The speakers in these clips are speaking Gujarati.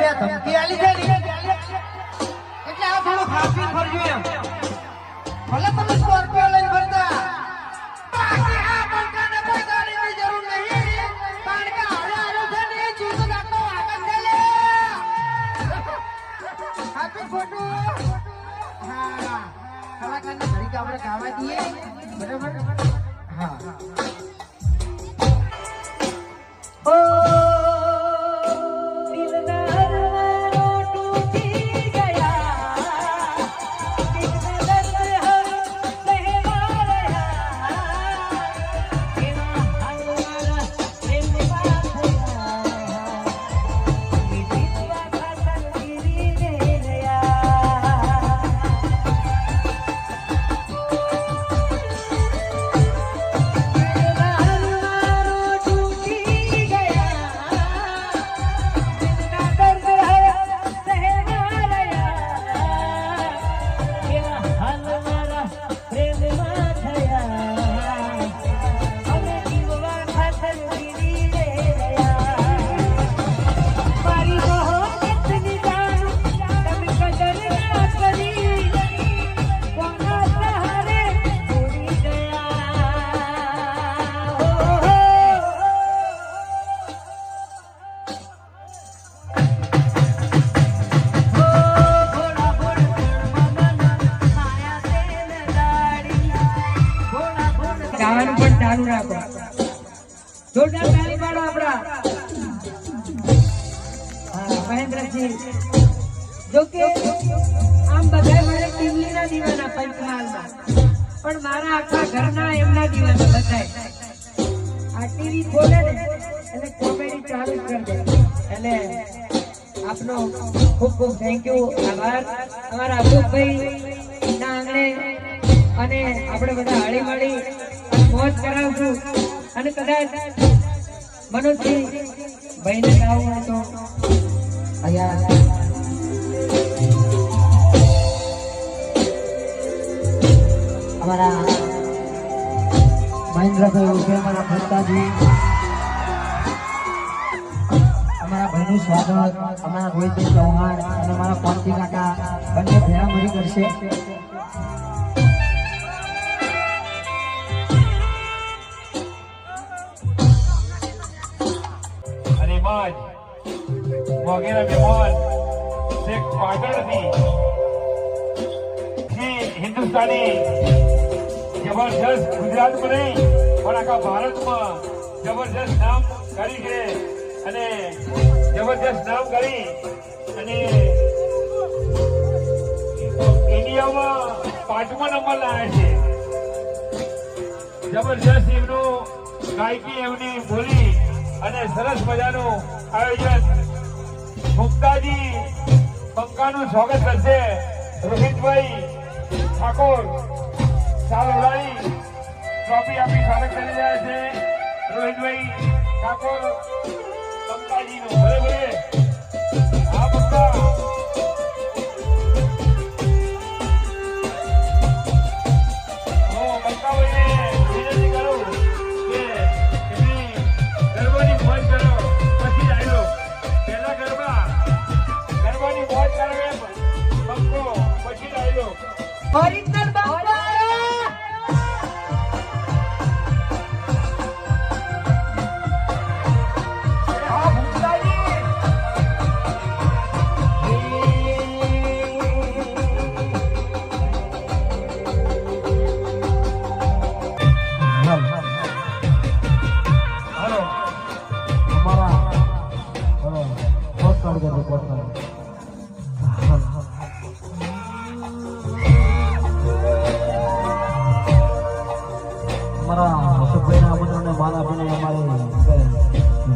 તમે ધમકી આલી છે ને એટલે આ થોડું ખાસી ફરજો એમ ભલે તમે સ્કોર્પિયો લઈને ફરતા બાકી આ બંકાને કોઈ ગાડીની જરૂર નહીં કારણ કે હારે છે ને એ ચીજ નાખતો આગળ છે લે હાથી ખોટું હા કલાકારને ઘડીક આપણે ગાવા દઈએ બરાબર હા ગાવાનું પણ ચાલુ રાખો જોરદાર તાળી પાડો આપડા મહેન્દ્રસિંહ જો કે આમ બધા મારે ટીમલીના દીવાના પંચમહાલમાં પણ મારા આખા ઘરના એમના દીવાના બધાય આ ટીવી ખોલે ને એટલે કોમેડી ચાલુ જ કરી દે એટલે આપનો ખૂબ ખૂબ થેન્ક યુ આભાર અમારા અશોકભાઈ ના આંગણે અને આપણે બધા હળી મળી મોજ કરાવશું અને કદાચ મનોજજી ભાઈને ગાવું હોય તો અહીંયા અમારા મહેન્દ્રભાઈ ઉર્ફે અમારા ભક્તાજી અમારા ભાઈનું સ્વાગત અમારા રોહિતભાઈ ચૌહાણ અને અમારા કોંતી કાકા બંને ભેળા મળી કરશે વગેરે મહેમાન શેખ પાટણથી જે હિન્દુસ્તાની જબરજસ્ત ગુજરાતમાં નહીં પણ આખા ભારતમાં જબરજસ્ત નામ કરી છે અને જબરજસ્ત નામ કરી અને ઇન્ડિયામાં 5મો નંબર લાવ્યા છે જબરજસ્ત એમનું ગાયકી એમની બોલી અને સરસ મજાનું આયોજન મુક્તાજી પંકાનું સ્વાગત કરશે રોહિતભાઈ ઠાકોર સાલ ઉડાડી ટ્રોફી આપી સ્વાગત કરી રહ્યા છે રોહિતભાઈ ઠાકોર પંકાજીનું ભલે ભલે આ પંકા હું પંકાભાઈને વિનંતી કરું કે એમની ગરબાની મોજ કરો પછી આવ્યો પહેલા ગરબાની મોજ કરે પંકો પછી આવ્યો ઓરિજિનલ બાપા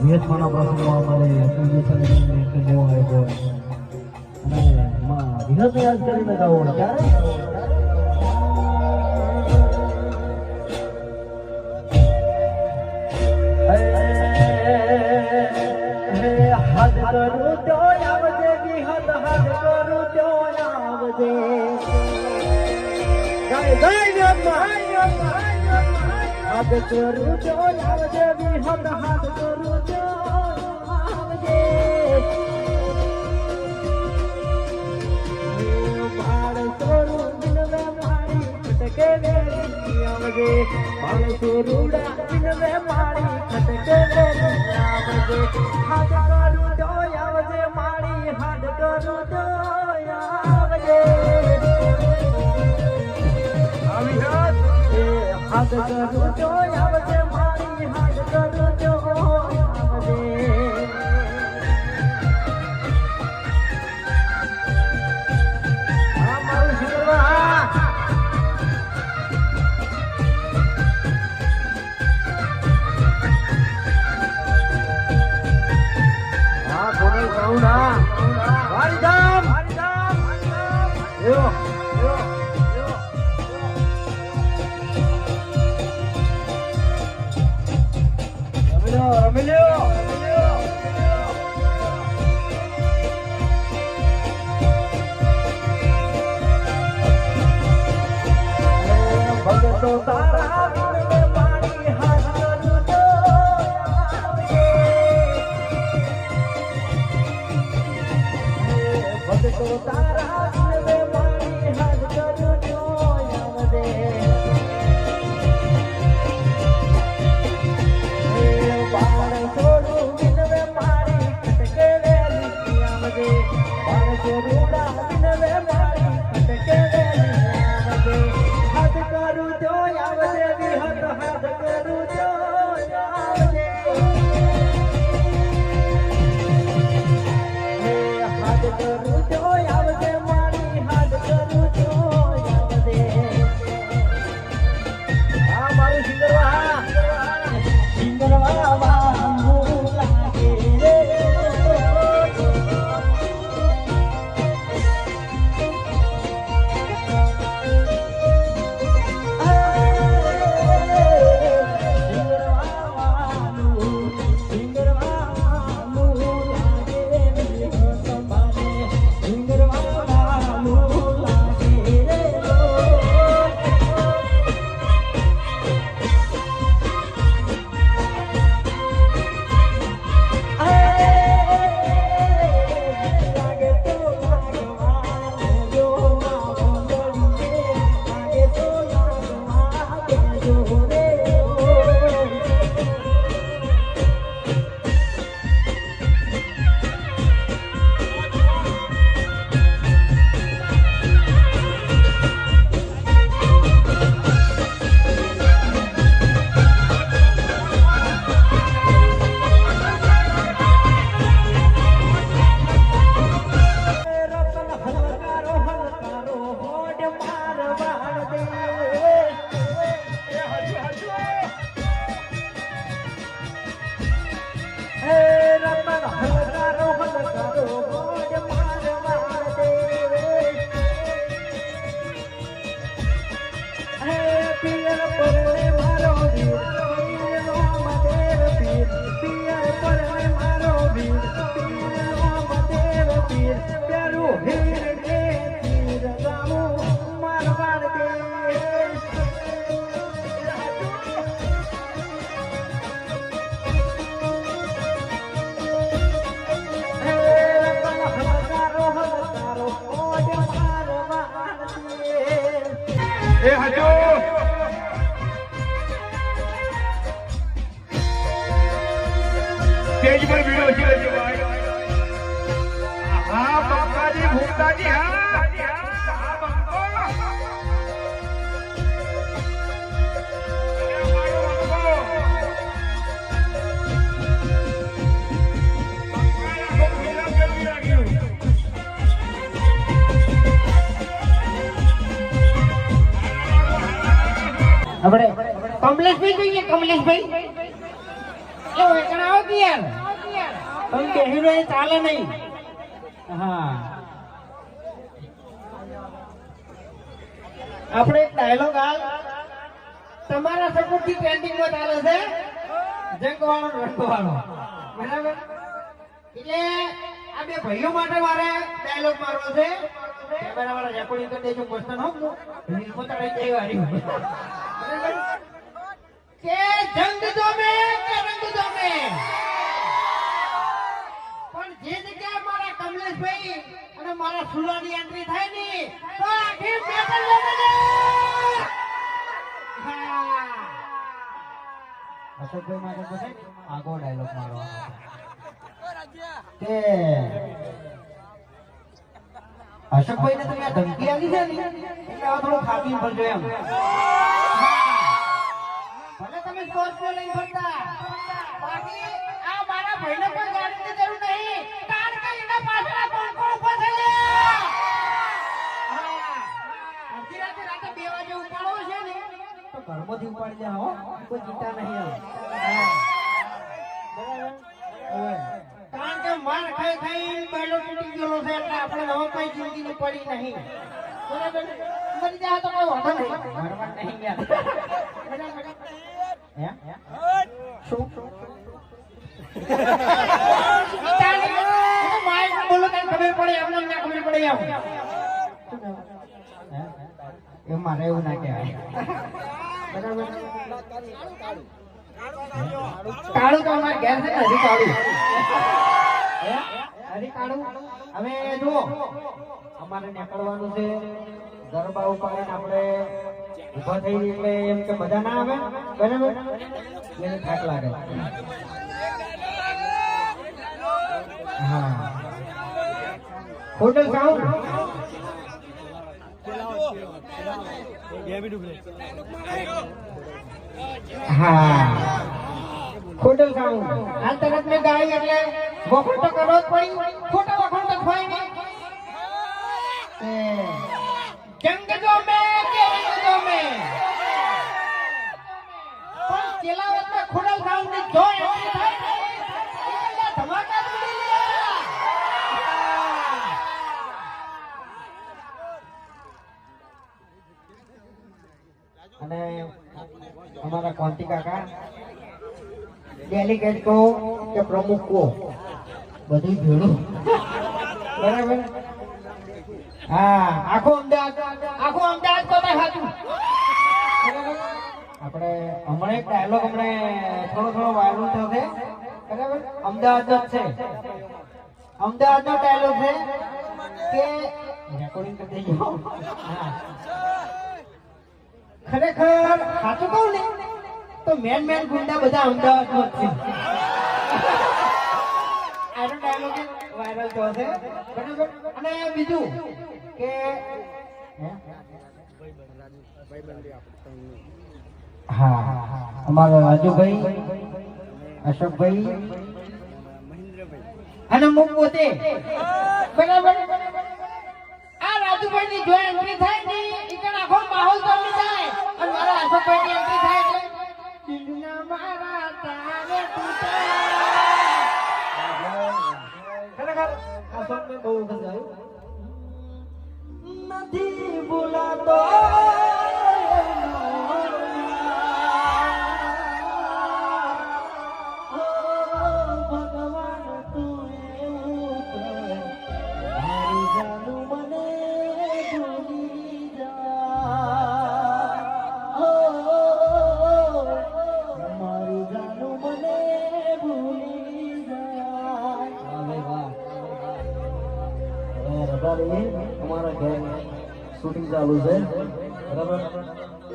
વિયતમાના પ્રસંગમાં અમારે વિહત યાદ કરીને ગાવો ક્યારે હાથ કરું તો આવજે વિહત હાથ કરું તો આવજે હાથ કરું તો આવજે વિહત હાથ કરું તો આવજે માણસો રૂડા વિનવે મારી ખટકે આવજે હાથ કરું તો આવજે મારી હાથ કરું તો આવજે હાથ કરું તો આવજે મારી હાથ કરું તો આવજે ભગતો તારા વિનવે મારી હાથ કરું તો આવજે ભગતો તારા વિનવે મારી હાથ કરું તો આવજે બાળ છોડું વિનવે મારી ખટકે વેલી આવજે બાળ છોડુડા વિનવે મારી ખટકે વેલી આવજે હાથ કરું તો આવજે વિહત હાથ કરું તો આવજે હાથ કરું તો આવજે મારી હાથ કરું તો આવજે આ મારું સિંગરવા વાંગું લાગે રે એ હજુ સ્ટેજ પર ભીડો છે હા બંકાજી ભૂમતાજી હા બંકો આપણે કમલેશભાઈ જોઈએ કમલેશભાઈ એવું એકણ આવો કે યાર તમે કે હીરો ચાલે નહીં હા આપણે એક ડાયલોગ હાલ તમારા સપોર્ટ થી ટ્રેન્ડિંગ માં ચાલે છે જંગવાળો રંગવાળો બરાબર એટલે આ બે ભાઈઓ માટે મારે ડાયલોગ મારવો છે કેમેરા વાળા રેકોર્ડિંગ કરી દેજો મસ્ત નો રીલ પોતાડી દેવી વાળી કે જંગ જોમે કે રંગ જોમે પણ જે જગ્યાએ મારા કમલેશભાઈ અને મારા સુરાની એન્ટ્રી થાય ને તો આખી બેટલ લડે હા અશોકભાઈ માટે પછી આગો ડાયલોગ મારવાનો કે અશોકભાઈ ને તમે આ ધમકી આપી છે ને એટલે હવે થોડું ખાપી ભરજો એમ. ભલે તમે સ્કોર્પિયો લઈને ફરતા બાકી આ મારા ભાઈને પણ ગાડીની જરૂર નહીં કારણ કે એના પાછળ કોણ ઉભો છે લે. અડધી રાતે 2 વાગે ઉપાડવો છે ને તો ઘરમાંથી ઉપાડી દે હો કોઈ ચિંતા નહીં. કારણ કે માર ખાઈ ખાઈ બેડો તૂટી ગયો છે એટલે આપણે હવે કઈ જિંદગીની પડી નહીં. બરાબર મરી જાય તો કોઈ વાંધો નહીં મરવા નહીં ગયા. શું માઇક બોલો તને ખબર પડે એમને ના ખબર પડે એમ મારે એવું ના કહેવાય. બરાબર કાળું તો અમારે ઘેર છે ને હરી કાળું હરી કાળું. હવે જુઓ અમારે નીકળવાનું છે ગરબા ઉપાડીને આપણે ઉભા થઈ એટલે એમ કે બધા ના આવે બરાબર એને થાક લાગે. હા હોટલ સાઉન્ડ હા હોટલ સાઉન્ડ હાલ તરત મેં ગાઈ એટલે વખત તો કરવો જ પડી ખોટો વખત તો થાય નહીં. જંગ જો મેં પણ ચેલાવતમાં ખોડલ સાઉન્ડ ની જો એન્ટ્રી થાય ને એટલે ધમાકા તૂટી ગયા. અને हमारा क्वांटी काका डेलीगेट को के प्रमुख को બધું ભેળું બરાબર. હા આખો અમદાવાદ તો ભાઈ સાચું. આપણે હમણાં એક ડાયલોગ થોડો વાયરલ થયો છે બરાબર. અમદાવાદ જ છે અમદાવાદ નો ડાયલોગ છે કે રેકોર્ડિંગ કરી દેજો. ખરેખર સાચું કહું ને તો મેન ગુંડા બધા અમદાવાદમાં જ છે. આનો ડાયલોગ વાયરલ થયો છે બરાબર. અને બીજું કે હા અમારા રાજુભાઈ અશોકભાઈ અને હું પોતે બરાબર. આ રાજુભાઈ ની જો એન્ટ્રી થાય ને એટલે આખો માહોલ બની જાય અને મારા અશોકભાઈ ની એન્ટ્રી થાય એટલે દિલના મારા તારે તૂટે. ખરેખર આ સોંગ મેં બહુ વખત ગાયું. નથી ભૂલાતો અમારા ઘેર શૂટિંગ ચાલુ છે બરાબર.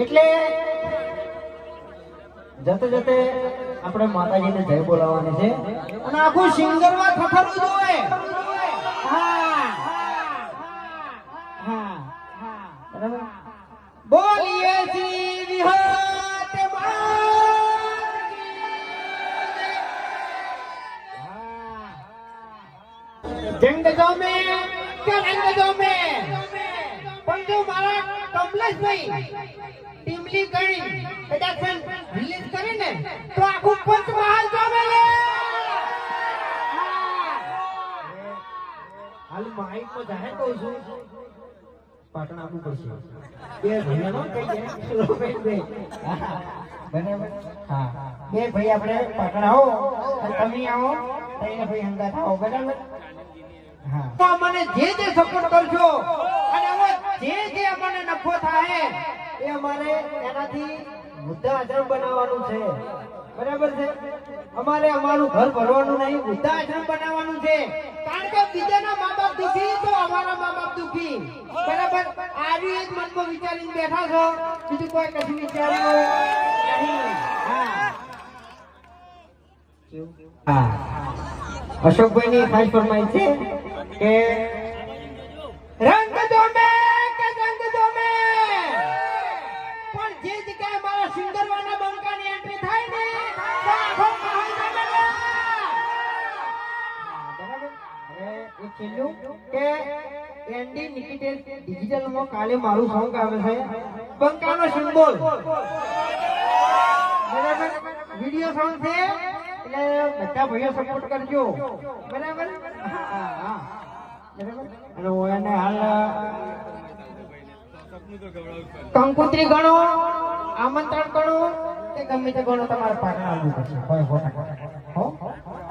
એટલે જતે જતે આપણે માતાજીને જય બોલાવવાની છે અને આખું સિંગર માં થથરવું જોઈએ. હા હા બરાબર. બોલીએ શ્રી વિહત જંગ જો મેં કે રંગ જો મેં પણ જો મારા કમલેશભાઈ ટીમલી કરી કદાચ રિલીઝ કરે ને તો આખું પંચમહાલ જોવે લે. હાલ માઈક માં જાહેર કહું છું પાટણ આપવું પડશે. બે ભાઈઓનો કઈ બરાબર. હા બે ભાઈ આપણે પાટણ આવો તમે આવો તઈને ભાઈ હંગાત આવો બરાબર. હા મને જે સપોર્ટ કરશો અને જે અમને નફો થાય એ અમારે એનાથી મુદ્દા આશ્રમ બનાવવાનું છે બરાબર છે. અમારે અમારું ઘર ભરવાનું નહીં મુદ્દા આશ્રમ બનાવવાનું છે. કારણ કે બીજાના મા બાપ દુખી તો અમારા મા બાપ દુખી બરાબર. આવી એક મનમાં વિચારીને બેઠા છો બીજું કોઈ કશું વિચાર્યું નહીં. હા હા અશોકભાઈની ખાસ ફરમાઈશ છે કે રંગ દોમે કે રંગ દોમે પણ જે જગ્યાએ મારા સિંગરવાના બંકાની એન્ટ્રી થાય ને તો આખો માહોલ ગમે રે. બરાબર. હવે એક છેલ્લું કે એન્ડી નિકિટેલ ડિજિટલમાં કાલે મારું સોંગ આવે છે બંકાનો સિમ્બોલ. બરાબર. વિડિયો સોંગ છે એટલે બધા ભાઈઓ સપોર્ટ કરજો. બરાબર. હા હા બરાબર. અને હું એને હાલ કંકોત્રી ગણો, આમંત્રણ ગણો કે ગમે તે ગણો તમારે પાટણ આવવું પડશે. કોઈ ખોટા હો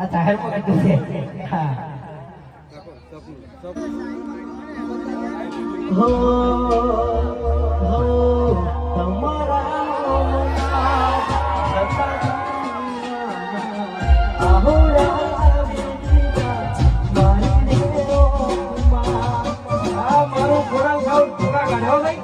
આ જાહેરમાં કીધું છે. હા હો હો તમારા મારું ઘોડા ખાવ ઘોડા કાઢો નહીં.